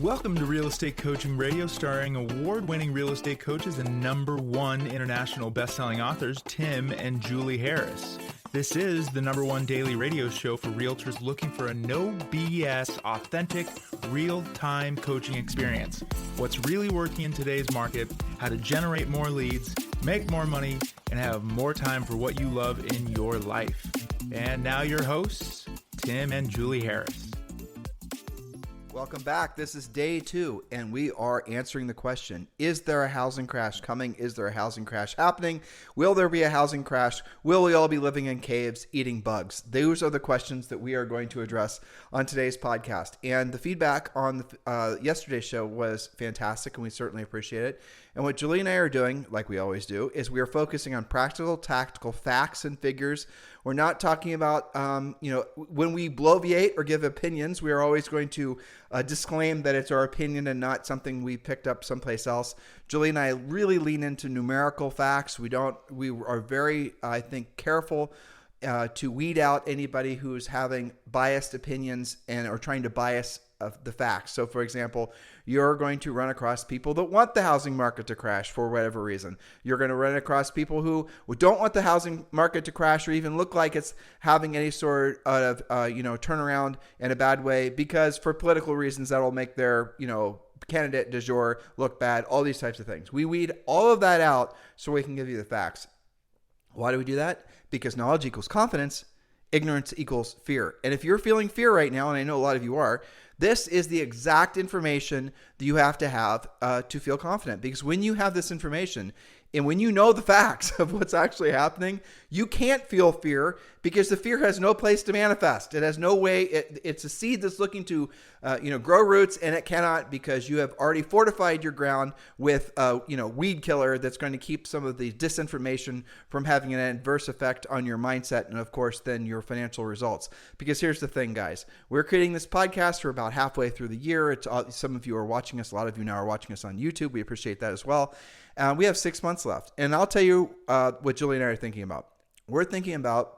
Welcome to Real Estate Coaching Radio, starring award-winning real estate coaches and #1 international best-selling authors, Tim and Julie Harris. This is the #1 daily radio show for realtors looking for a no BS, authentic, real-time coaching experience. What's really working in today's market, how to generate more leads, make more money, and have more time for what you love in your life. And now your hosts, Tim and Julie Harris. Welcome back. This is day 2, and we are answering the question, is there a housing crash coming? Is there a housing crash happening? Will there be a housing crash? Will we all be living in caves, eating bugs? Those are the questions that we are going to address on today's podcast. And the feedback on yesterday's show was fantastic, and we certainly appreciate it. And what Julie and I are doing, like we always do, is we are focusing on practical, tactical facts and figures. We're not talking about, when we bloviate or give opinions, we are always going to disclaim that it's our opinion and not something we picked up someplace else. Julie and I really lean into numerical facts. We are very, I think, careful to weed out anybody who's having biased opinions and are trying to bias of the facts. So, for example, you're going to run across people that want the housing market to crash for whatever reason. You're going to run across people who don't want the housing market to crash or even look like it's having any sort of turnaround in a bad way, because for political reasons that'll make their candidate du jour look bad. All these types of things. We weed all of that out so we can give you the facts. Why do we do that? Because knowledge equals confidence. Ignorance equals fear. And if you're feeling fear right now, and I know a lot of you are, this is the exact information that you have to feel confident. Because when you have this information and when you know the facts of what's actually happening, you can't feel fear because the fear has no place to manifest. It has no way. It's a seed that's looking to grow roots, and it cannot, because you have already fortified your ground with weed killer that's going to keep some of the disinformation from having an adverse effect on your mindset and, of course, then your financial results. Because here's the thing, guys. We're creating this podcast for about halfway through the year. Some of you are watching us. A lot of you now are watching us on YouTube. We appreciate that as well. We have 6 months left. And I'll tell you what Julie and I are thinking about. We're thinking about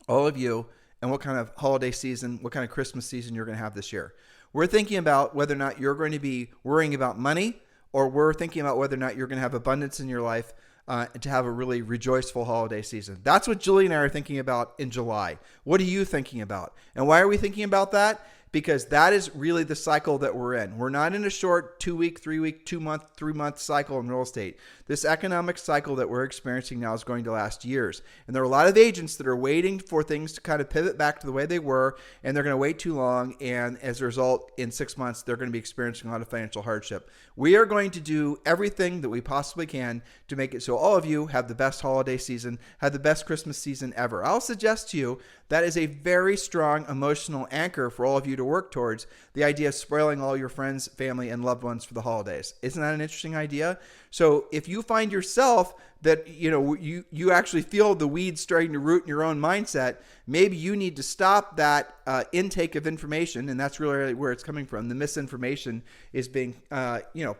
all of you and what kind of holiday season, what kind of Christmas season you're going to have this year. We're thinking about whether or not you're going to be worrying about money, or we're thinking about whether or not you're going to have abundance in your life to have a really rejoiceful holiday season. That's what Julie and I are thinking about in July. What are you thinking about? And why are we thinking about that? Because that is really the cycle that we're in. We're not in a short 2-week, 3-week, 2-month, 3-month cycle in real estate. This economic cycle that we're experiencing now is going to last years. And there are a lot of agents that are waiting for things to kind of pivot back to the way they were, and they're going to wait too long. And as a result, in 6 months, they're going to be experiencing a lot of financial hardship. We are going to do everything that we possibly can to make it so all of you have the best holiday season, have the best Christmas season ever. I'll suggest to you that is a very strong emotional anchor for all of you to work towards, the idea of spoiling all your friends, family, and loved ones for the holidays. Isn't that an interesting idea? So if you find yourself that you actually feel the weeds starting to root in your own mindset, maybe you need to stop that intake of information, and that's really where it's coming from. The misinformation is being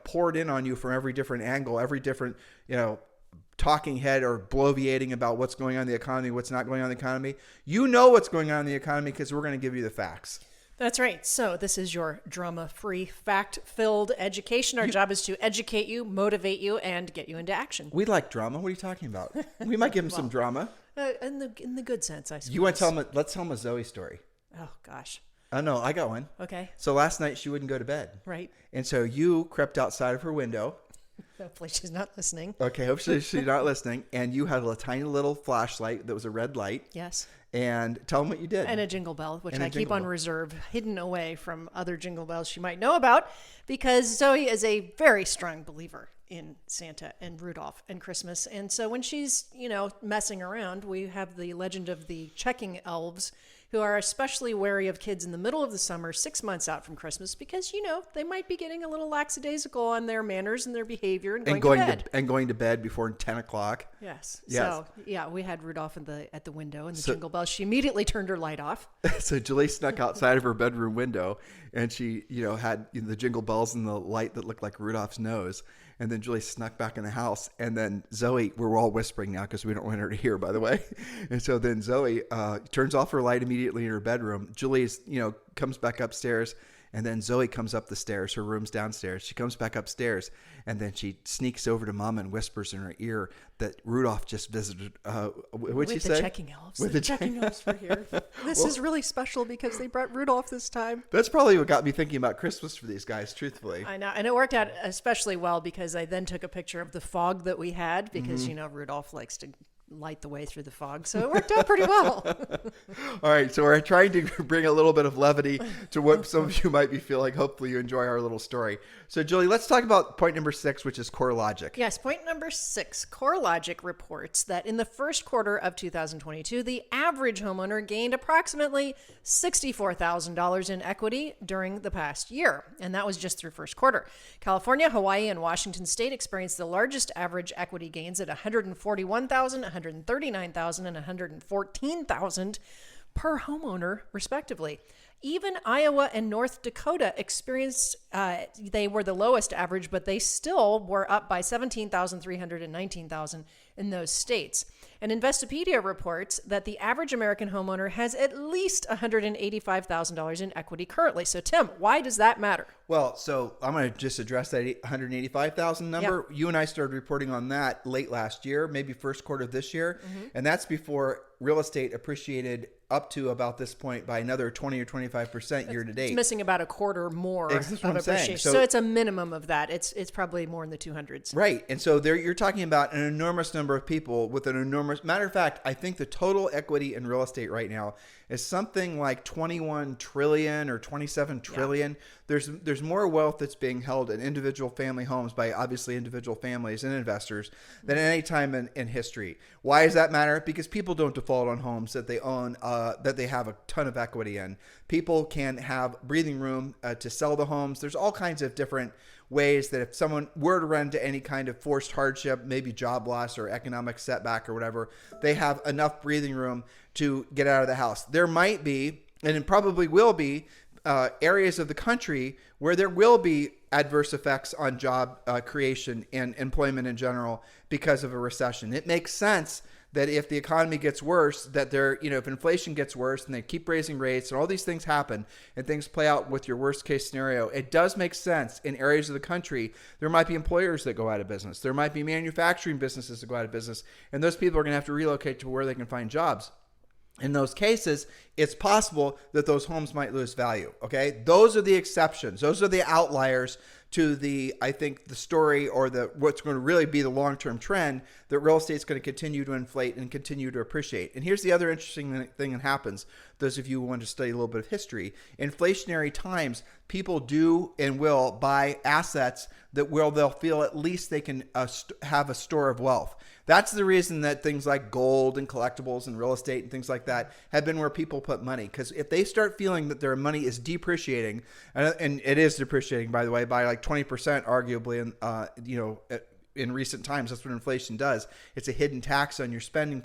poured in on you from every different angle, every different talking head or bloviating about what's going on in the economy, what's not going on in the economy. You know what's going on in the economy because we're going to give you the facts. That's right. So this is your drama-free, fact-filled education. Our job is to educate you, motivate you, and get you into action. We like drama. What are you talking about? We might give him some drama. In the good sense, I suppose. You want to tell him? Let's tell him a Zoe story. Oh, gosh. Oh, no, I got one. Okay. So last night she wouldn't go to bed. Right. And so you crept outside of her window. Hopefully she's not listening. Okay, hopefully she's not listening. And you had a tiny little flashlight that was a red light. Yes. And tell them what you did. And a jingle bell, which I keep on reserve, hidden away from other jingle bells she might know about, because Zoe is a very strong believer in Santa and Rudolph and Christmas. And so when she's, messing around, we have the legend of the checking elves, who are especially wary of kids in the middle of the summer, 6 months out from Christmas, because, they might be getting a little lackadaisical on their manners and their behavior and going to bed. And going to bed before 10 o'clock. Yes. So, yeah, we had Rudolph at the window and the jingle bell. She immediately turned her light off. So Julie snuck outside of her bedroom window, and she, had the jingle bells and the light that looked like Rudolph's nose. And then Julie snuck back in the house. And then Zoe, we're all whispering now because we don't want her to hear, by the way. And so then Zoe turns off her light immediately in her bedroom. Julie comes back upstairs And then Zoe comes up the stairs. Her room's downstairs. She comes back upstairs, and then she sneaks over to Mom and whispers in her ear that Rudolph just visited. What'd she say? With the checking elves. With the checking elves were here. This is really special because they brought Rudolph this time. That's probably what got me thinking about Christmas for these guys, truthfully. I know. And it worked out especially well because I then took a picture of the fog that we had because, Rudolph likes to light the way through the fog. So it worked out pretty well. All right. So we're trying to bring a little bit of levity to what some of you might be feeling. Hopefully you enjoy our little story. So Julie, let's talk about point number 6, which is core logic. Yes. Point number 6, core logic reports that in the first quarter of 2022, the average homeowner gained approximately $64,000 in equity during the past year. And that was just through first quarter. California, Hawaii, and Washington State experienced the largest average equity gains at $141,000, $139,000, and $114,000 per homeowner, respectively. Even Iowa and North Dakota experienced, they were the lowest average, but they still were up by $17,300 and $19,000 in those states. And Investopedia reports that the average American homeowner has at least $185,000 in equity currently. So, Tim, why does that matter? Well, so I'm going to just address that 185,000 number. Yep. You and I started reporting on that late last year, maybe first quarter of this year. Mm-hmm. And that's before real estate appreciated up to about this point by another 20 or 25% year to date. It's missing about a quarter more of appreciation. So it's a minimum of that. It's probably more in the 200s. Right. And so there you're talking about an enormous number of people with an enormous, matter of fact, I think the total equity in real estate right now is something like 21 trillion or 27 trillion. Yeah. There's more wealth that's being held in individual family homes by obviously individual families and investors than at any time in history. Why does that matter? Because people don't default on homes that they own, that they have a ton of equity in. People can have breathing room to sell the homes. There's all kinds of different ways that if someone were to run into any kind of forced hardship, maybe job loss or economic setback or whatever, they have enough breathing room to get out of the house. There might be, and it probably will be, areas of the country where there will be adverse effects on job creation and employment in general because of a recession. It makes sense that if the economy gets worse, that if inflation gets worse and they keep raising rates and all these things happen and things play out with your worst case scenario, it does make sense in areas of the country. There might be employers that go out of business. There might be manufacturing businesses that go out of business. And those people are going to have to relocate to where they can find jobs. In those cases, it's possible that those homes might lose value. Okay. Those are the exceptions. Those are the outliers to I think the story or what's going to really be the long-term trend that real estate is going to continue to inflate and continue to appreciate. And here's the other interesting thing that happens. Those of you who want to study a little bit of history, inflationary times, people do and will buy assets that they'll feel at least they can have a store of wealth. That's the reason that things like gold and collectibles and real estate and things like that have been where people put money. Because if they start feeling that their money is depreciating, and it is depreciating, by the way, by like 20% arguably, in recent times, that's what inflation does. It's a hidden tax on your spending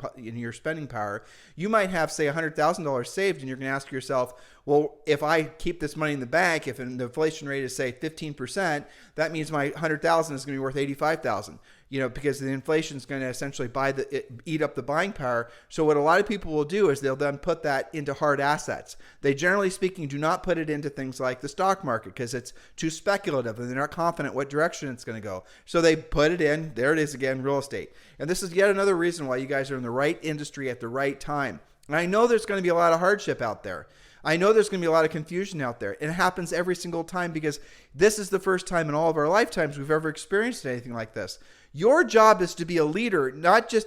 power. You might have, say, $100,000 saved, and you're going to ask yourself, well, if I keep this money in the bank, if the inflation rate is, say, 15%, that means my $100,000 is going to be worth $85,000. Because the inflation is going to essentially eat up the buying power. So what a lot of people will do is they'll then put that into hard assets. They generally speaking do not put it into things like the stock market because it's too speculative and they're not confident what direction it's going to go. So they put it in, there it is again, real estate. And this is yet another reason why you guys are in the right industry at the right time. And I know there's going to be a lot of hardship out there. I know there's going to be a lot of confusion out there. It happens every single time because this is the first time in all of our lifetimes we've ever experienced anything like this. Your job is to be a leader,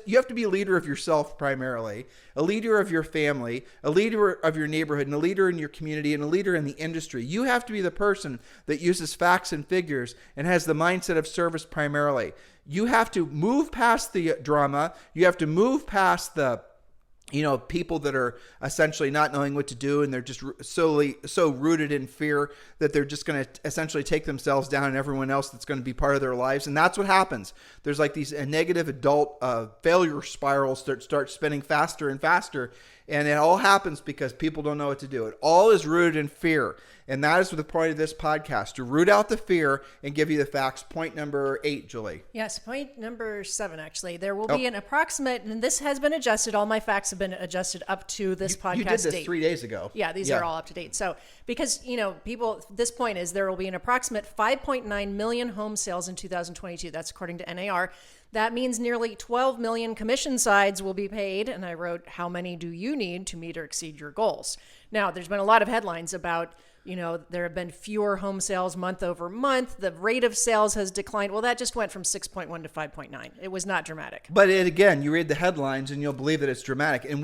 you have to be a leader of yourself primarily, a leader of your family, a leader of your neighborhood, and a leader in your community, and a leader in the industry. You have to be the person that uses facts and figures and has the mindset of service primarily. You have to move past the drama. You have to move past the people that are essentially not knowing what to do and they're just so rooted in fear that they're just going to essentially take themselves down and everyone else that's going to be part of their lives. And that's what happens. There's like these negative adult failure spirals that start spinning faster and faster. And it all happens because people don't know what to do. It all is rooted in fear. And that is the point of this podcast, to root out the fear and give you the facts. Point number 8, Julie. Yes, point number 7, actually. There will be an approximate, and this has been adjusted. All my facts have been adjusted up to this podcast date. You did this 3 days ago. Yeah, these are all up to date. So, because, people, this point is there will be an approximate 5.9 million home sales in 2022. That's according to NAR. That means nearly 12 million commission sides will be paid. And I wrote, how many do you need to meet or exceed your goals? Now, there's been a lot of headlines about, there have been fewer home sales month over month. The rate of sales has declined. Well, that just went from 6.1 to 5.9. It was not dramatic. But again, you read the headlines and you'll believe that it's dramatic. And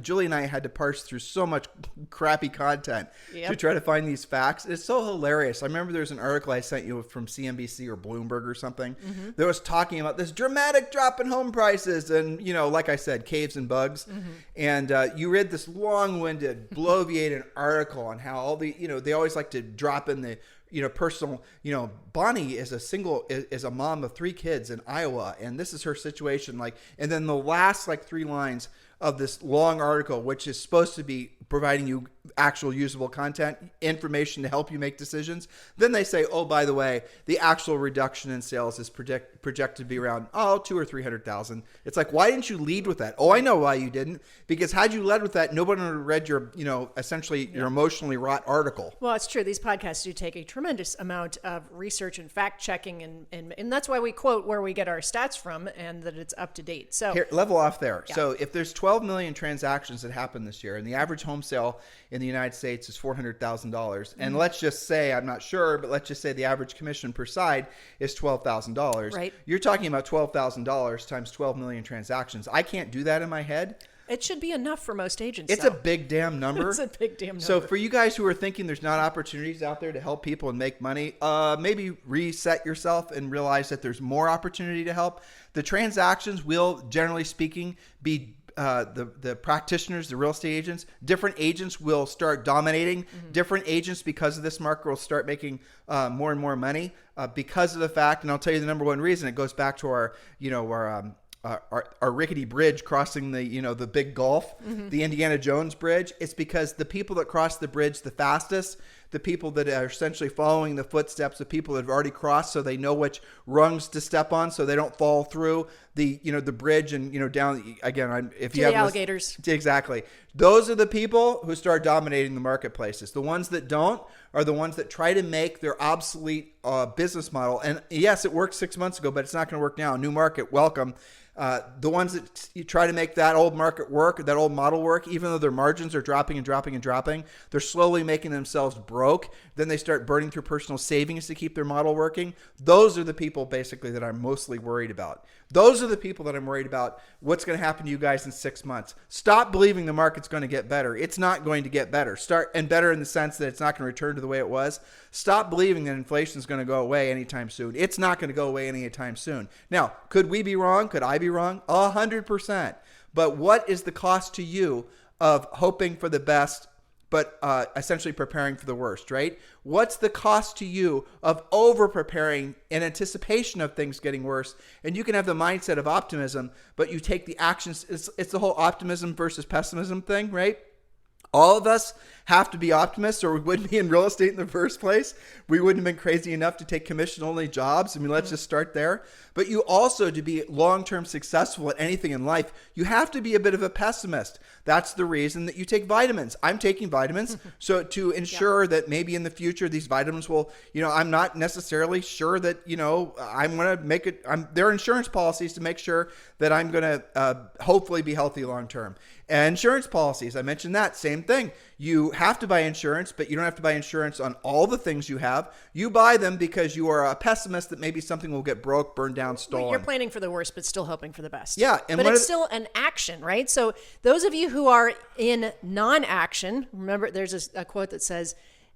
Julie and I had to parse through so much crappy content to try to find these facts. It's so hilarious. I remember there's an article I sent you from CNBC or Bloomberg or something that was talking about this dramatic drop in home prices and, like I said, caves and bugs. And you read this long-winded, bloviated article on how all the, they always like to drop in the, personal, Bonnie is a mom of 3 kids in Iowa. And this is her situation. And then the last 3 lines of this long article, which is supposed to be providing you actual usable content, information to help you make decisions. Then they say, oh, by the way, the actual reduction in sales is projected to be around, 200,000 or 300,000. It's like, why didn't you lead with that? Oh, I know why you didn't. Because had you led with that, nobody would have read your, essentially your emotionally wrought article. Well, it's true. These podcasts do take a tremendous amount of research and fact checking. And that's why we quote where we get our stats from and that it's up to date. So here, level off there. Yeah. So if there's 12 million transactions that happen this year and the average home sale in the United States is $400,000. And let's just say, I'm not sure, but let's just say the average commission per side is $12,000. Right. You're talking about $12,000 times 12 million transactions. I can't do that in my head. It should be enough for most agents. It's a big damn number. It's a big damn number. So for you guys who are thinking there's not opportunities out there to help people and make money, maybe reset yourself and realize that there's more opportunity to help. The transactions will, generally speaking, be the practitioners, the real estate agents. Different agents will start dominating. Different agents, because of this market, will start making more and more money because of the fact, and I'll tell you the number one reason. It goes back to our rickety bridge crossing the big Gulf, the Indiana Jones Bridge. It's because the people that cross the bridge the fastest, the people that are essentially following the footsteps of people that have already crossed, so they know which rungs to step on, so they don't fall through the bridge and down again. If you have the alligators, exactly. Those are the people who start dominating the marketplaces. The ones that don't are the ones that try to make their obsolete business model. And yes, it worked 6 months ago, but it's not going to work now. New market, welcome. The ones that you try to make that old market work, that old model work, even though their margins are dropping and dropping and dropping, they're slowly making themselves broke. Then they start burning through personal savings to keep their model working. Those are the people basically that I'm mostly worried about. Those are the people that I'm worried about. What's going to happen to you guys in 6 months? Stop believing the market's going to get better. It's not going to get better. Better in the sense that it's not going to return to the way it was. Stop believing that inflation is going to go away anytime soon. It's not going to go away anytime soon. Now, could we be wrong? Could I be wrong? 100%. But what is the cost to you of hoping for the best, but essentially preparing for the worst, right? What's the cost to you of over-preparing in anticipation of things getting worse? And you can have the mindset of optimism, but you take the actions. It's the whole optimism versus pessimism thing, right? All of us have to be optimists, or we wouldn't be in real estate in the first place. We wouldn't have been crazy enough to take commission-only jobs. I mean, let's just start there. But you also, to be long-term successful at anything in life, you have to be a bit of a pessimist. That's the reason that you take vitamins. I'm taking vitamins so to ensure that maybe in the future these vitamins will, I'm not necessarily sure that, I'm going to make it. There are insurance policies to make sure that I'm going to hopefully be healthy long-term. And insurance policies, I mentioned that, same thing. You have to buy insurance, but you don't have to buy insurance on all the things you have. You buy them because you are a pessimist that maybe something will get broke, burned down, stolen. You're planning for the worst, but still hoping for the best. Yeah. But it's still an action, right? So those of you who are in non-action, remember there's a quote that says,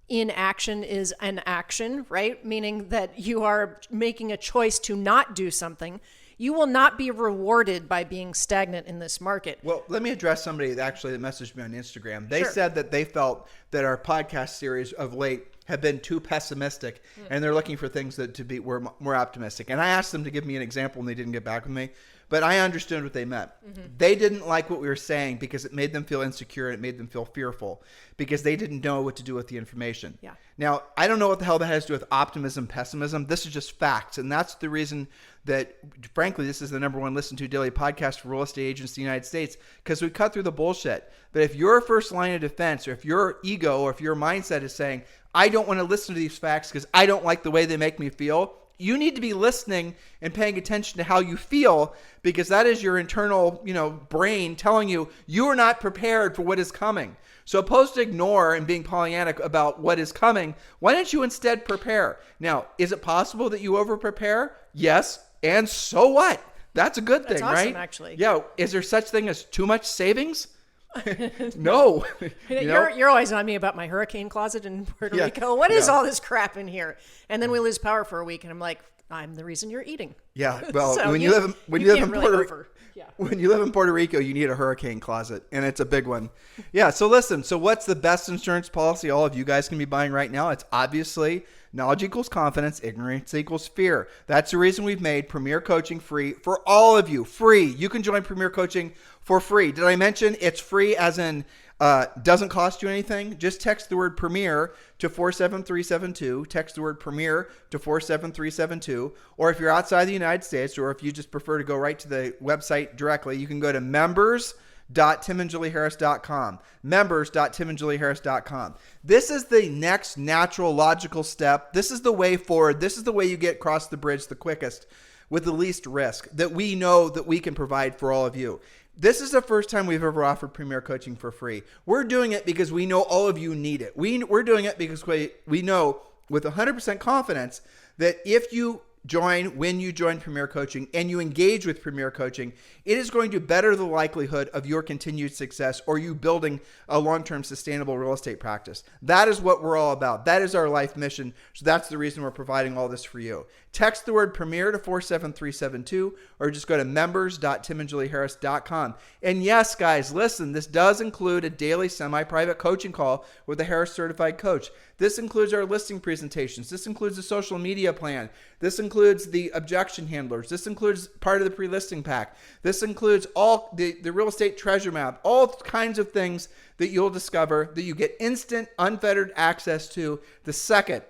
inaction is an action, right? Meaning that you are making a choice to not do something. You will not be rewarded by being stagnant in this market. Well, let me address somebody that messaged me on Instagram. They said that they felt that our podcast series of late have been too pessimistic, and they're looking for things that were more optimistic. And I asked them to give me an example, and they didn't get back with me. But I understood what they meant. They didn't like what we were saying because it made them feel insecure and it made them feel fearful because they didn't know what to do with the information. Yeah. Now, I don't know what the hell that has to do with optimism, pessimism. This is just facts. And that's the reason that, frankly, this is the number one listened to daily podcast for real estate agents in the United States, because we cut through the bullshit. But if your first line of defense, or if your ego or if your mindset is saying, I don't want to listen to these facts because I don't like the way they make me feel, you need to be listening and paying attention to how you feel, because that is your internal, brain telling you you are not prepared for what is coming. So opposed to ignore and being Pollyannic about what is coming, why don't you instead prepare? Now, is it possible that you over prepare? Yes. And so what? That's a good thing, That's awesome, right? actually. Yeah. Is there such thing as too much savings? No. You're always on me about my hurricane closet in Puerto Rico. What is all this crap in here? And then we lose power for a week, and I'm like, I'm the reason you're eating. Yeah. Well, So when you live in Puerto Rico, you need a hurricane closet, and it's a big one. Yeah. So listen. So what's the best insurance policy all of you guys can be buying right now? It's obviously knowledge equals confidence, ignorance equals fear. That's the reason we've made Premier Coaching free for all of you. Free. You can join Premier Coaching for free. Did I mention it's free as in doesn't cost you anything? Just text the word Premier to 47372. Text the word Premier to 47372. Or if you're outside the United States, or if you just prefer to go right to the website directly, you can go to members.timandjulieharris.com. Members.timandjulieharris.com. This is the next natural, logical step. This is the way forward. This is the way you get across the bridge the quickest with the least risk that we know that we can provide for all of you. This is the first time we've ever offered Premier Coaching for free. We're doing it because we know all of you need it. We're doing it because we know with 100% confidence that if you when you join Premier Coaching and you engage with Premier Coaching, it is going to better the likelihood of your continued success or you building a long-term sustainable real estate practice. That is what we're all about. That is our life mission. So that's the reason we're providing all this for you. Text the word Premier to 47372 or just go to members.timandjulieharris.com. And yes, guys, listen, this does include a daily semi-private coaching call with a Harris certified coach. This includes our listing presentations. This includes the social media plan. This includes the objection handlers. This includes part of the pre-listing pack. This includes all the real estate treasure map, all kinds of things that you'll discover that you get instant, unfettered access to the second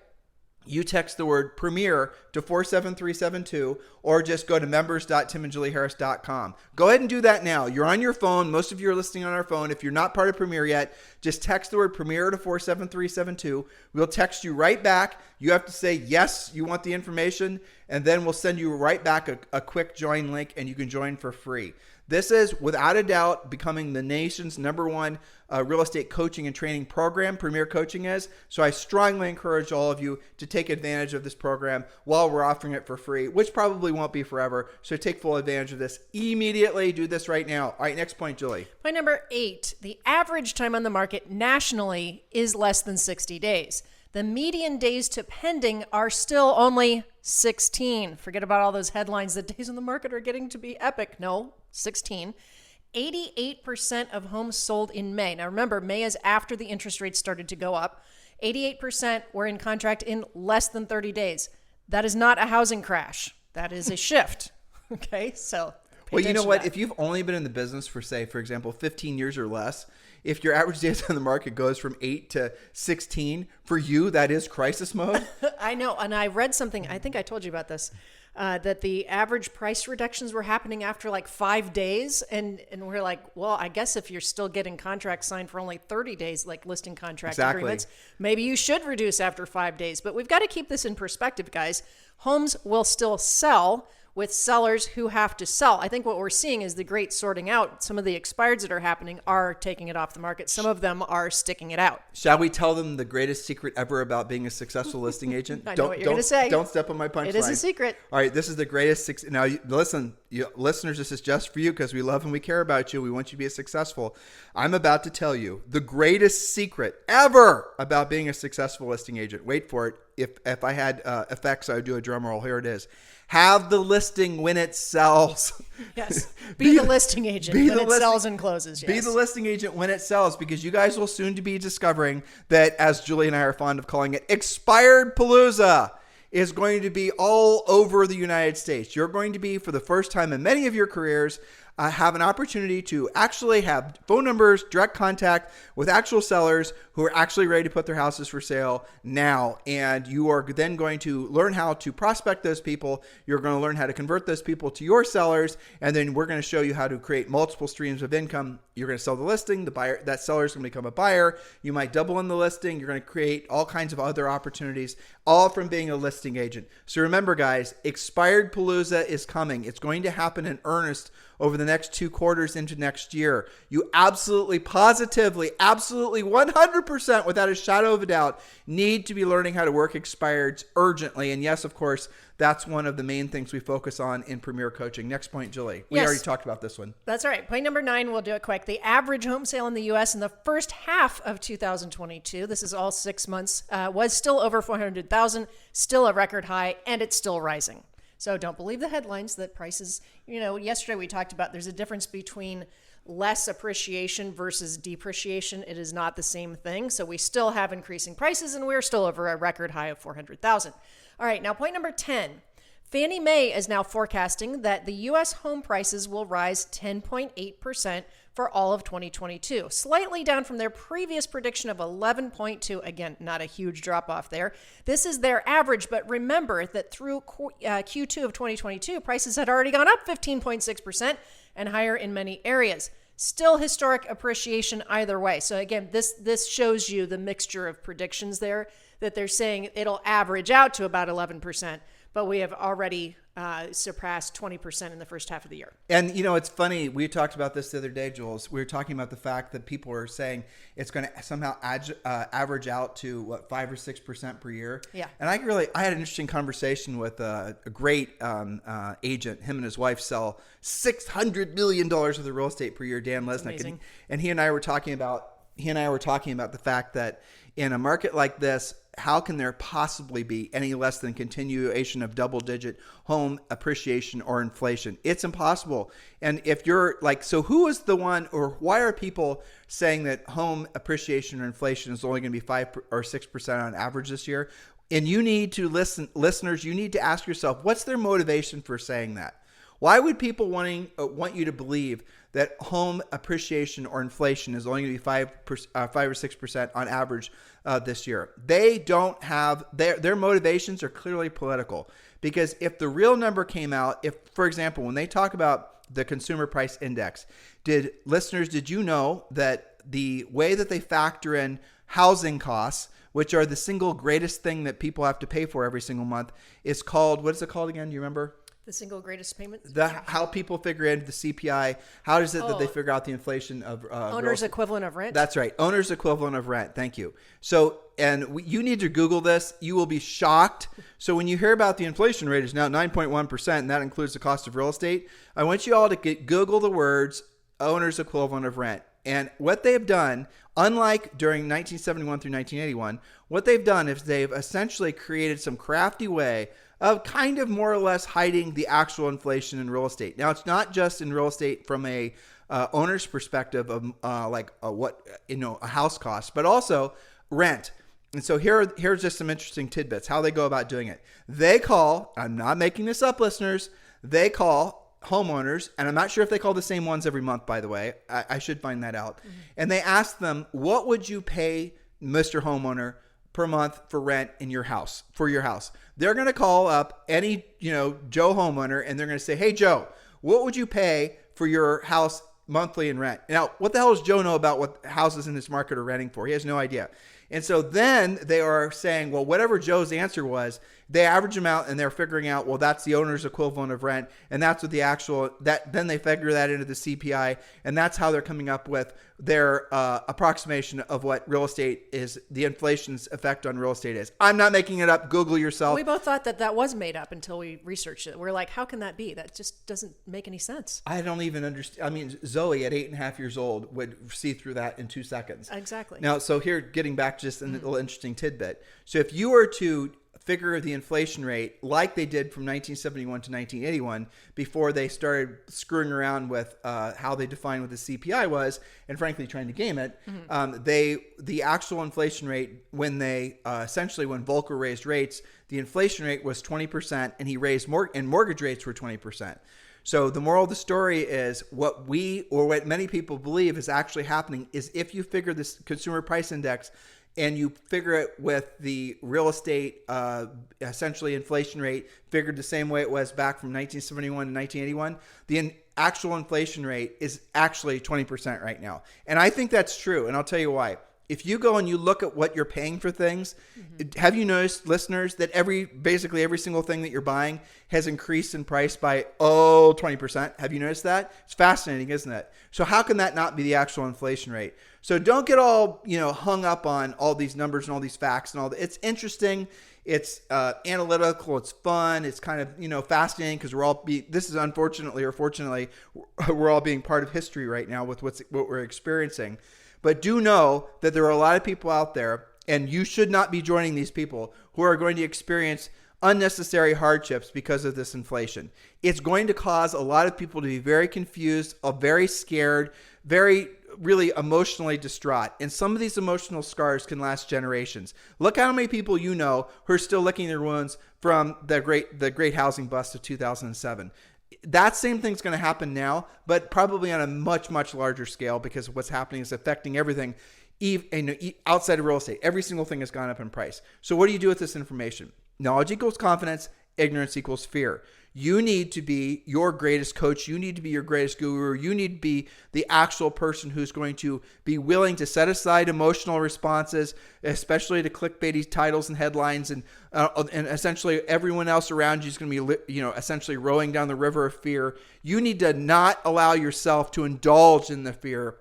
you text the word Premier to 47372 or just go to members.timandjulieharris.com. Go ahead and do that now. You're on your phone. Most of you are listening on our phone. If you're not part of Premier yet, just text the word Premier to 47372. We'll text you right back. You have to say, yes, you want the information, and then we'll send you right back a quick join link, and you can join for free. This is, without a doubt, becoming the nation's #1 real estate coaching and training program. Premier Coaching is. So I strongly encourage all of you to take advantage of this program while we're offering it for free, which probably won't be forever. So take full advantage of this immediately. Do this right now. All right, next point, Julie. Point number 8, the average time on the market nationally is less than 60 days. The median days to pending are still only 16. Forget about all those headlines that days on the market are getting to be epic. No, 16. 88% of homes sold in May. Now remember, May is after the interest rates started to go up. 88% were in contract in less than 30 days. That is not a housing crash. That is a shift. Okay, so well, you know what? If you've only been in the business for, say, for example, 15 years or less, if your average days on the market goes from 8 to 16, for you, that is crisis mode. I know. And I read something, I think I told you about this, that the average price reductions were happening after like 5 days. And we're like, well, I guess if you're still getting contracts signed for only 30 days, like listing contract agreements, maybe you should reduce after 5 days. But we've got to keep this in perspective, guys. Homes will still sell with sellers who have to sell. I think what we're seeing is the great sorting out. Some of the expireds that are happening are taking it off the market. Some of them are sticking it out. Shall we tell them the greatest secret ever about being a successful listing agent? I know what you're going to say. Don't step on my punchline. It is a secret. All right, this is the greatest. Now, listen, listeners, this is just for you because we love and we care about you. We want you to be successful. I'm about to tell you the greatest secret ever about being a successful listing agent. Wait for it. If I had effects, I would do a drum roll. Here it is. Have the listing when it sells. Yes. Be the listing agent when it sells and closes. Yes. Be the listing agent when it sells, because you guys will soon to be discovering that, as Julie and I are fond of calling it, expired palooza is going to be all over the United States. You're going to be, for the first time in many of your careers, have an opportunity to actually have phone numbers, direct contact with actual sellers who are actually ready to put their houses for sale now. And you are then going to learn how to prospect those people. You're going to learn how to convert those people to your sellers. And then we're going to show you how to create multiple streams of income. You're going to sell the listing. The buyer, that seller is going to become a buyer. You might double in the listing. You're going to create all kinds of other opportunities, all from being a listing agent. So remember, guys, expired palooza is coming. It's going to happen in earnest over the next 2 quarters into next year. You absolutely, positively, absolutely 100% without a shadow of a doubt need to be learning how to work expireds urgently. And yes, of course, that's one of the main things we focus on in Premier Coaching. Next point, Julie. We already talked about this one. That's all right. Point number 9, we'll do it quick. The average home sale in the U.S. in the first half of 2022, this is all 6 months, was still over 400,000, still a record high, and it's still rising. So don't believe the headlines that prices, yesterday we talked about there's a difference between less appreciation versus depreciation. It is not the same thing. So we still have increasing prices, and we're still over a record high of 400,000. All right, now point number 10. Fannie Mae is now forecasting that the U.S. home prices will rise 10.8% for all of 2022, slightly down from their previous prediction of 11.2. Again, not a huge drop off there. This is their average, but remember that through Q2 of 2022, prices had already gone up 15.6% and higher in many areas. Still historic appreciation either way. So again, this shows you the mixture of predictions there, that they're saying it'll average out to about 11%, but we have already surpassed 20% in the first half of the year. And, it's funny. We talked about this the other day, Jules. We were talking about the fact that people are saying it's going to somehow average out to, 5 or 6% per year. Yeah. And I had an interesting conversation with a great agent. Him and his wife sell $600 million worth of real estate per year, Dan Lesnick. And he and I were talking about the fact that in a market like this, how can there possibly be any less than continuation of double-digit home appreciation or inflation? It's impossible. And if you're so who is the one, or why are people saying that home appreciation or inflation is only going to be 5 or 6% on average this year? And you need to listeners, you need to ask yourself, what's their motivation for saying that? Why would people want you to believe that home appreciation or inflation is only going to be 5 or 6% on average this year? They don't have their motivations are clearly political. Because if the real number came out, for example, when they talk about the consumer price index, did you know that the way that they factor in housing costs, which are the single greatest thing that people have to pay for every single month, is called, what is it called again? Do you remember? The single greatest payment? How people figure in the CPI. How does it that they figure out the inflation of owner's equivalent of rent? That's right. Owner's equivalent of rent. Thank you. So, you need to Google this. You will be shocked. So when you hear about the inflation rate is now 9.1%, and that includes the cost of real estate, I want you all to Google the words owner's equivalent of rent. And what they've done, unlike during 1971 through 1981, what they've done is they've essentially created some crafty way of kind of more or less hiding the actual inflation in real estate. Now, it's not just in real estate from a owner's perspective of a house cost, but also rent. And so here's just some interesting tidbits, how they go about doing it. They call, I'm not making this up, listeners, they call homeowners, and I'm not sure if they call the same ones every month, by the way. I should find that out. Mm-hmm. And they ask them, what would you pay Mr. Homeowner per month for rent in your house, for your house? They're going to call up any, Joe homeowner, and they're going to say, hey, Joe, what would you pay for your house monthly in rent? Now, what the hell does Joe know about what houses in this market are renting for? He has no idea. And so then they are saying, well, whatever Joe's answer was, they average them out and they're figuring out, well, that's the owner's equivalent of rent. And that's what the actual, then they figure that into the CPI. And that's how they're coming up with their approximation of what real estate is, the inflation's effect on real estate is. I'm not making it up. Google yourself. We both thought that was made up until we researched it. We're like, how can that be? That just doesn't make any sense. I don't even understand. I mean, Zoe at 8.5 years old would see through that in 2 seconds. Exactly. Now, so here, getting back to just a little interesting tidbit. So if you were to figure the inflation rate like they did from 1971 to 1981 before they started screwing around with how they defined what the CPI was, and frankly trying to game it, the actual inflation rate when they essentially when Volcker raised rates, the inflation rate was 20%, and he raised and mortgage rates were 20%. So the moral of the story is what many people believe is actually happening is if you figure this consumer price index and you figure it with the real estate, essentially inflation rate figured the same way it was back from 1971 to 1981, the actual inflation rate is actually 20% right now. And I think that's true. And I'll tell you why. If you go and you look at what you're paying for things, have you noticed, listeners, that basically every single thing that you're buying has increased in price by 20%? Have you noticed that? It's fascinating, isn't it? So how can that not be the actual inflation rate? So don't get all hung up on all these numbers and all these facts and all that. It's interesting. It's analytical. It's fun. It's kind of fascinating because this is unfortunately or fortunately we're all being part of history right now with what we're experiencing. But do know that there are a lot of people out there, and you should not be joining these people who are going to experience unnecessary hardships because of this inflation. It's going to cause a lot of people to be very confused, very scared, very really emotionally distraught. And some of these emotional scars can last generations. Look how many people you know who are still licking their wounds from the great housing bust of 2007. That same thing's going to happen now, but probably on a much, much larger scale because what's happening is affecting everything outside of real estate. Every single thing has gone up in price. So what do you do with this information? Knowledge equals confidence. Ignorance equals fear. You need to be your greatest coach. You need to be your greatest guru. You need to be the actual person who's going to be willing to set aside emotional responses, especially to clickbaity titles and headlines, and essentially everyone else around you is going to be, essentially rowing down the river of fear. You need to not allow yourself to indulge in the fear.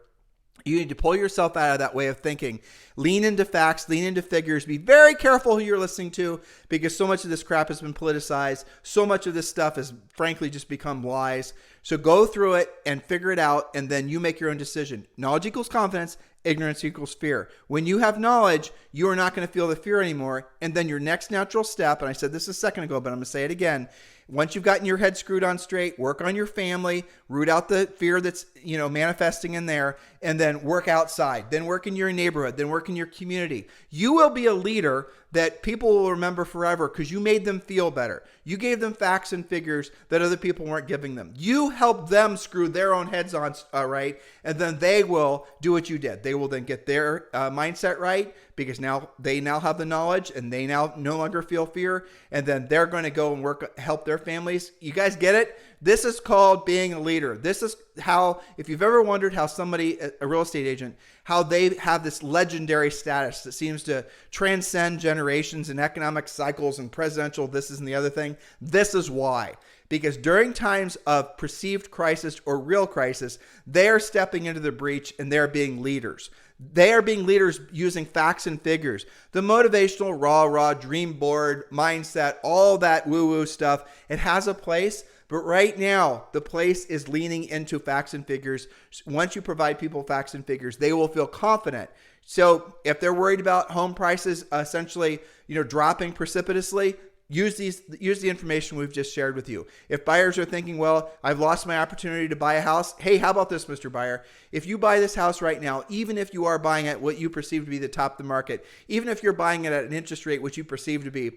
You need to pull yourself out of that way of thinking. Lean into facts, lean into figures. Be very careful who you're listening to because so much of this crap has been politicized. So much of this stuff has frankly just become lies. So go through it and figure it out, and then you make your own decision. Knowledge equals confidence. Ignorance equals fear. When you have knowledge, you are not going to feel the fear anymore. And then your next natural step, and I said this a second ago, but I'm going to say it again. Once you've gotten your head screwed on straight, work on your family, root out the fear that's, manifesting in there, and then work outside, then work in your neighborhood, then work in your community. You will be a leader that people will remember forever because you made them feel better. You gave them facts and figures that other people weren't giving them. You helped them screw their own heads on right, and then they will do what you did. They will then get their mindset right because they now have the knowledge and they now no longer feel fear, and then they're going to go and help their families. You guys get it? This is called being a leader. This is how, if you've ever wondered how somebody, a real estate agent, how they have this legendary status that seems to transcend generations and economic cycles and presidential this is and the other thing, this is why. Because during times of perceived crisis or real crisis, they are stepping into the breach and they're being leaders. They are being leaders using facts and figures. The motivational, raw, dream board, mindset, all that woo-woo stuff, it has a place. But right now, the place is leaning into facts and figures. Once you provide people facts and figures, they will feel confident. So if they're worried about home prices essentially, dropping precipitously, use the information we've just shared with you. If buyers are thinking, well, I've lost my opportunity to buy a house. Hey, how about this, Mr. Buyer? If you buy this house right now, even if you are buying at what you perceive to be the top of the market, even if you're buying it at an interest rate which you perceive to be,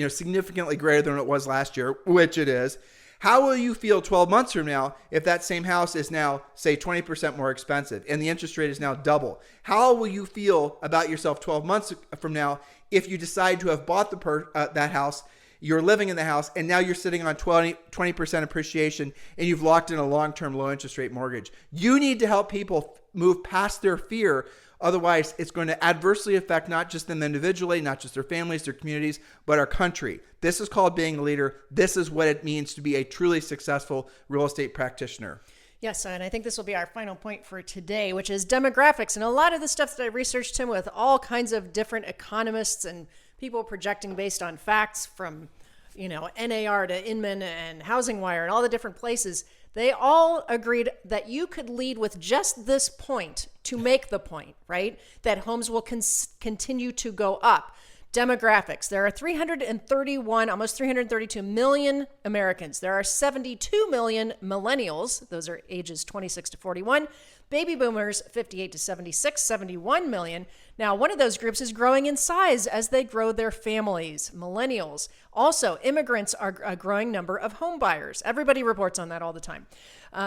significantly greater than it was last year, which it is, how will you feel 12 months from now if that same house is now, say, 20% more expensive and the interest rate is now double? How will you feel about yourself 12 months from now if you decide to have bought that house, you're living in the house, and now you're sitting on 20% appreciation and you've locked in a long-term low interest rate mortgage? You need to help people move past their fear Otherwise, it's going to adversely affect not just them individually, not just their families, their communities, but our country. This is called being a leader. This is what it means to be a truly successful real estate practitioner. Yes, and I think this will be our final point for today, which is demographics. And a lot of the stuff that I researched, Tim, with all kinds of different economists and people projecting based on facts from, NAR to Inman and Housing Wire and all the different places, they all agreed that you could lead with just this point to make the point, right? That homes will continue to go up. Demographics. There are 331, almost 332 million Americans. There are 72 million millennials. Those are ages 26 to 41. Baby boomers, 58 to 76, 71 million. Now, one of those groups is growing in size as they grow their families. Millennials. Also, immigrants are a growing number of home buyers. Everybody reports on that all the time.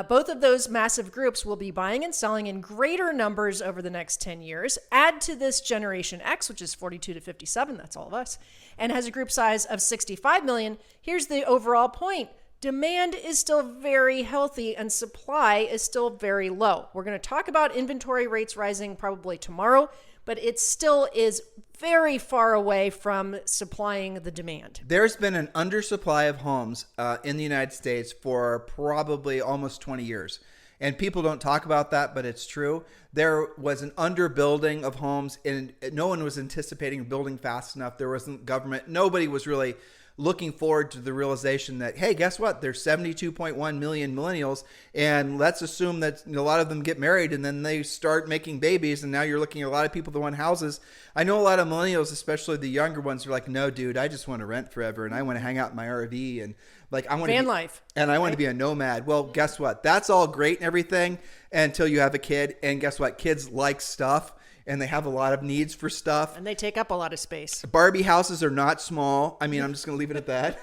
Both of those massive groups will be buying and selling in greater numbers over the next 10 years. Add to this Generation X, which is 42 to 57, that's all of us, and has a group size of 65 million. Here's the overall point. Demand is still very healthy and supply is still very low. We're going to talk about inventory rates rising probably tomorrow, but it still is very far away from supplying the demand. There's been an undersupply of homes in the United States for probably almost 20 years. And people don't talk about that, but it's true. There was an underbuilding of homes, and no one was anticipating building fast enough. There wasn't government. Nobody was really looking forward to the realization that, hey, guess what? There's 72.1 million millennials, and let's assume that a lot of them get married and then they start making babies, and now you're looking at a lot of people that want houses. I know a lot of millennials, especially the younger ones, are like, no, dude, I just want to rent forever, and I want to hang out in my RV, and like I want van to life, and I want to be a nomad. Well, guess what? That's all great and everything until you have a kid, and guess what? Kids like stuff. And they have a lot of needs for stuff. And they take up a lot of space. Barbie houses are not small. I mean, I'm just going to leave it at that.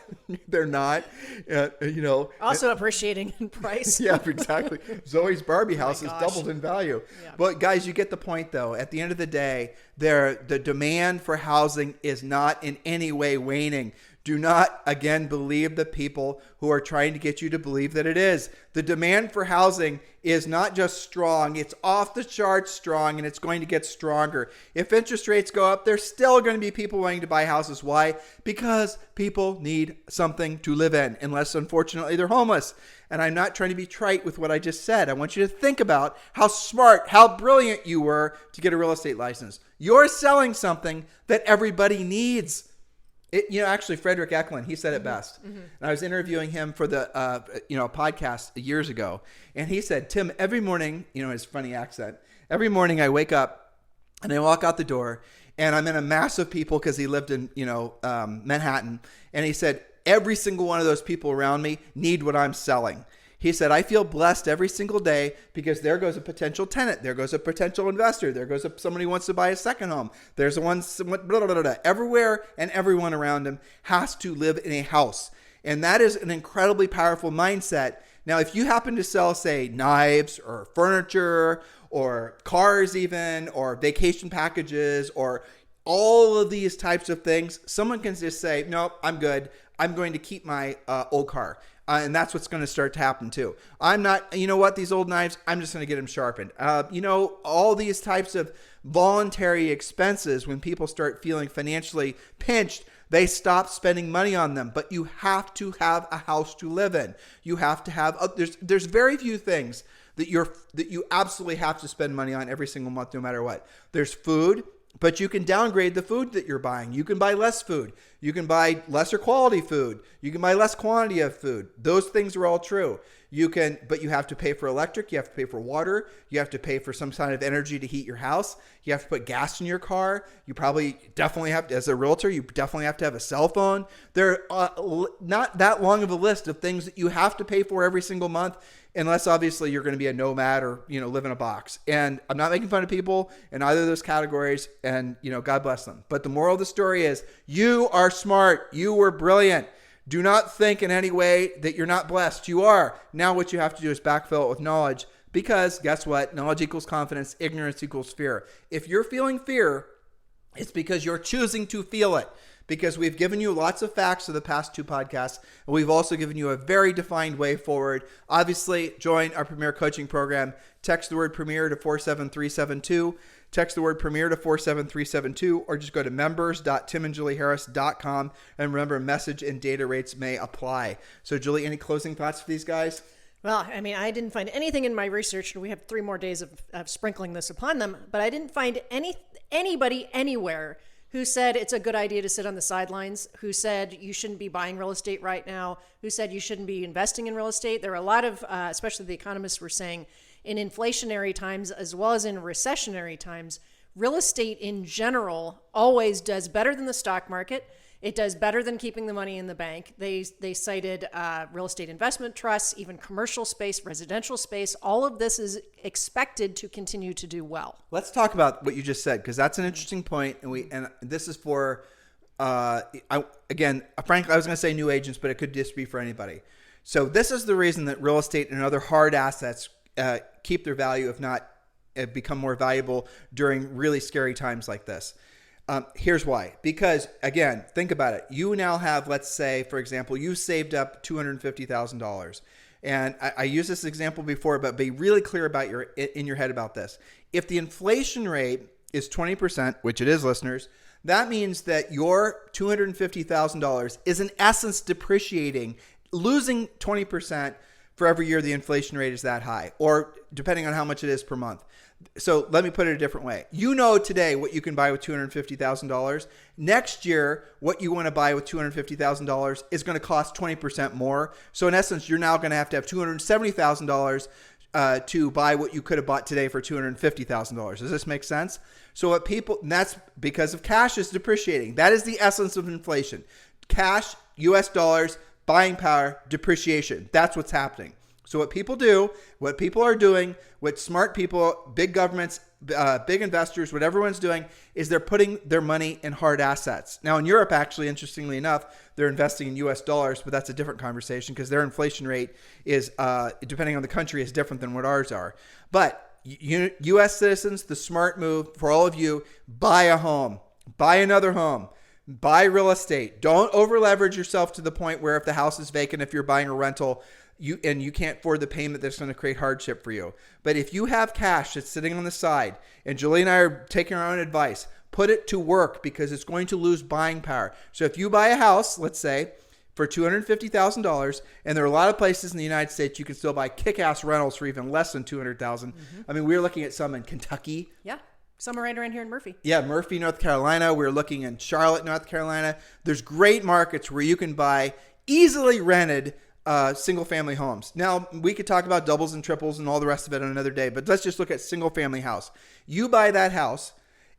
They're not, Also appreciating in price. Yeah, exactly. Zoe's Barbie house has doubled in value. Yeah. But guys, you get the point, though. At the end of the day, the demand for housing is not in any way waning. Do not, again, believe the people who are trying to get you to believe that it is. The demand for housing is not just strong. It's off the charts strong, and it's going to get stronger. If interest rates go up, there's still going to be people wanting to buy houses. Why? Because people need something to live in, unless, unfortunately, they're homeless. And I'm not trying to be trite with what I just said. I want you to think about how smart, how brilliant you were to get a real estate license. You're selling something that everybody needs. Actually, Frederick Eklund, he said it best. Mm-hmm. And I was interviewing him for the podcast years ago. And he said, Tim, every morning, his funny accent, every morning I wake up and I walk out the door and I'm in a mass of people because he lived in, Manhattan. And he said, every single one of those people around me need what I'm selling. He said, I feel blessed every single day because there goes a potential tenant. There goes a potential investor. There goes somebody who wants to buy a second home. There's blah, blah, blah, blah. Everywhere and everyone around him has to live in a house. And that is an incredibly powerful mindset. Now, if you happen to sell, say, knives or furniture or cars even, or vacation packages or all of these types of things, someone can just say, no, I'm good. I'm going to keep my old car. And that's what's going to start to happen too. I'm not, these old knives, I'm just going to get them sharpened. All these types of voluntary expenses, when people start feeling financially pinched, they stop spending money on them. But you have to have a house to live in. You have to have, there's very few things that you absolutely have to spend money on every single month, no matter what. There's food. But you can downgrade the food that you're buying. You can buy less food. You can buy lesser quality food. You can buy less quantity of food. Those things are all true. But you have to pay for electric. You have to pay for water. You have to pay for some kind of energy to heat your house. You have to put gas in your car. You probably definitely have to, as a realtor, you definitely have to have a cell phone. There are not that long of a list of things that you have to pay for every single month, unless obviously you're going to be a nomad or, live in a box. And I'm not making fun of people in either of those categories, and, God bless them. But the moral of the story is you are smart. You were brilliant. Do not think in any way that you're not blessed. You are. Now what you have to do is backfill it with knowledge, because guess what? Knowledge equals confidence. Ignorance equals fear. If you're feeling fear, it's because you're choosing to feel it. Because we've given you lots of facts for the past 2 podcasts, and we've also given you a very defined way forward. Obviously, join our Premier Coaching Program. Text the word Premier to 47372. Text the word Premier to 47372 or just go to members.timandjulieharris.com. And remember, message and data rates may apply. So, Julie, any closing thoughts for these guys? Well, I mean, I didn't find anything in my research, and we have 3 more days of sprinkling this upon them, but I didn't find anybody anywhere who said it's a good idea to sit on the sidelines, who said you shouldn't be buying real estate right now, who said you shouldn't be investing in real estate. There are a lot of, especially the economists were saying, in inflationary times as well as in recessionary times, real estate in general always does better than the stock market. It does better than keeping the money in the bank. They cited real estate investment trusts, even commercial space, residential space. All of this is expected to continue to do well. Let's talk about what you just said, because that's an interesting point. And this is for, frankly, I was going to say new agents, but it could just be for anybody. So this is the reason that real estate and other hard assets keep their value, if not become more valuable during really scary times like this. Here's why. Because, again, think about it. You now have, let's say, for example, you saved up $250,000. And I used this example before, but be really clear about in your head about this. If the inflation rate is 20%, which it is, listeners, that means that your $250,000 is in essence depreciating, losing 20% for every year the inflation rate is that high, or depending on how much it is per month. So let me put it a different way. You know today what you can buy with $250,000. Next year, what you want to buy with $250,000 is going to cost 20% more. So in essence, you're now going to have $270,000 to buy what you could have bought today for $250,000. Does this make sense? So and that's because of cash is depreciating. That is the essence of inflation. Cash, US dollars, buying power, depreciation. That's what's happening. So what people are doing, what smart people, big governments, big investors, what everyone's doing is they're putting their money in hard assets. Now in Europe, actually, interestingly enough, they're investing in US dollars, but that's a different conversation because their inflation rate is, depending on the country, is different than what ours are. But US citizens, the smart move for all of you, buy a home, buy another home. Buy real estate. Don't over leverage yourself to the point where if the house is vacant, if you're buying a rental, you can't afford the payment, that's going to create hardship for you. But if you have cash that's sitting on the side, and Julie and I are taking our own advice, put it to work because it's going to lose buying power. So if you buy a house, let's say, for $250,000, and there are a lot of places in the United States you can still buy kick-ass rentals for even less than $200,000. Mm-hmm. I mean, we're looking at some in Kentucky. Yeah. Some are right around here in Murphy. Yeah, Murphy, North Carolina. We're looking in Charlotte, North Carolina. There's great markets where you can buy easily rented single-family homes. Now, we could talk about doubles and triples and all the rest of it on another day, but let's just look at single-family house. You buy that house,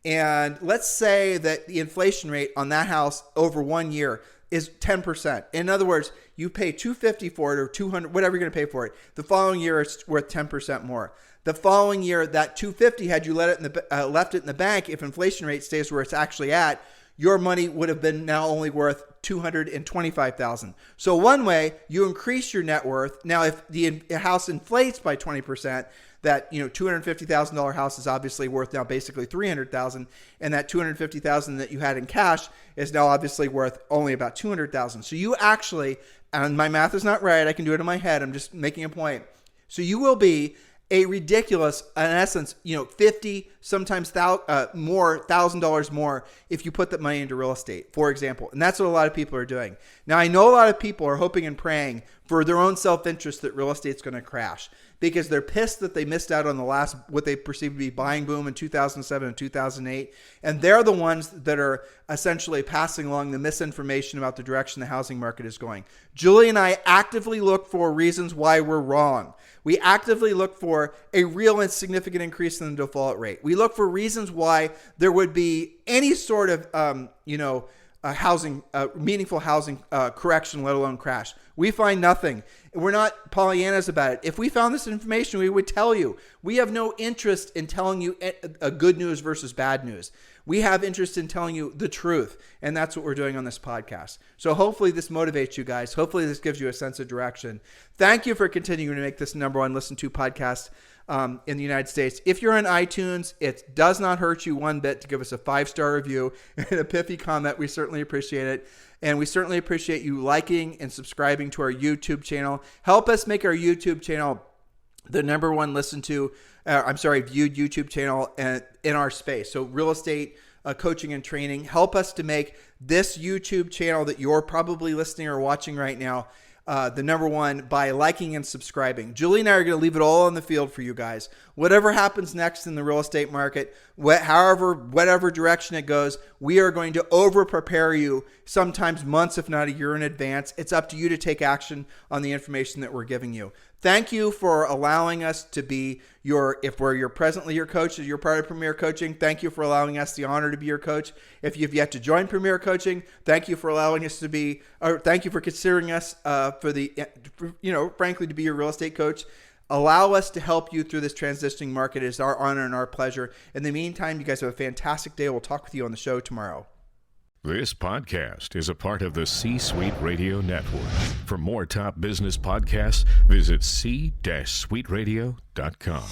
and let's say that the inflation rate on that house over 1 year is 10%. In other words, you pay $250 for it or $200, whatever you're going to pay for it. The following year, it's worth 10% more. The following year, that $250, had you left it in the bank, if inflation rate stays where it's actually at, your money would have been now only worth $225,000. So one way, you increase your net worth. Now, if the house inflates by 20%, that $250,000 house is obviously worth now basically $300,000, and that $250,000 that you had in cash is now obviously worth only about $200,000. So you actually, and my math is not right, I can do it in my head, I'm just making a point. So you will be a ridiculous, in essence, $50, sometimes $1,000 more if you put that money into real estate, for example. And that's what a lot of people are doing. Now, I know a lot of people are hoping and praying for their own self-interest that real estate's going to crash because they're pissed that they missed out on the last, what they perceive to be buying boom in 2007 and 2008. And they're the ones that are essentially passing along the misinformation about the direction the housing market is going. Julie and I actively look for reasons why we're wrong. We actively look for a real and significant increase in the default rate. We look for reasons why there would be any sort of, meaningful housing correction, let alone crash. We find nothing. We're not Pollyannas about it. If we found this information, we would tell you. We have no interest in telling you a good news versus bad news. We have interest in telling you the truth, and that's what we're doing on this podcast. So hopefully this motivates you guys. Hopefully this gives you a sense of direction. Thank you for continuing to make this number one listen to podcast in the United States. If you're on iTunes, it does not hurt you one bit to give us a 5-star review and a pithy comment. We certainly appreciate it. And we certainly appreciate you liking and subscribing to our YouTube channel. Help us make our YouTube channel the number one viewed YouTube channel in our space. So real estate coaching and training. Help us to make this YouTube channel that you're probably listening or watching right now the number one by liking and subscribing. Julie and I are going to leave it all on the field for you guys. Whatever happens next in the real estate market, whatever direction it goes, we are going to over prepare you sometimes months, if not a year in advance. It's up to you to take action on the information that we're giving you. Thank you for allowing us to be if you're presently your coach, you're part of Premier Coaching, thank you for allowing us the honor to be your coach. If you've yet to join Premier Coaching, thank you for allowing us to be, or thank you for considering us frankly, to be your real estate coach. Allow us to help you through this transitioning market. It is our honor and our pleasure. In the meantime, you guys have a fantastic day. We'll talk with you on the show tomorrow. This podcast is a part of the C-Suite Radio Network. For more top business podcasts, visit c-suiteradio.com.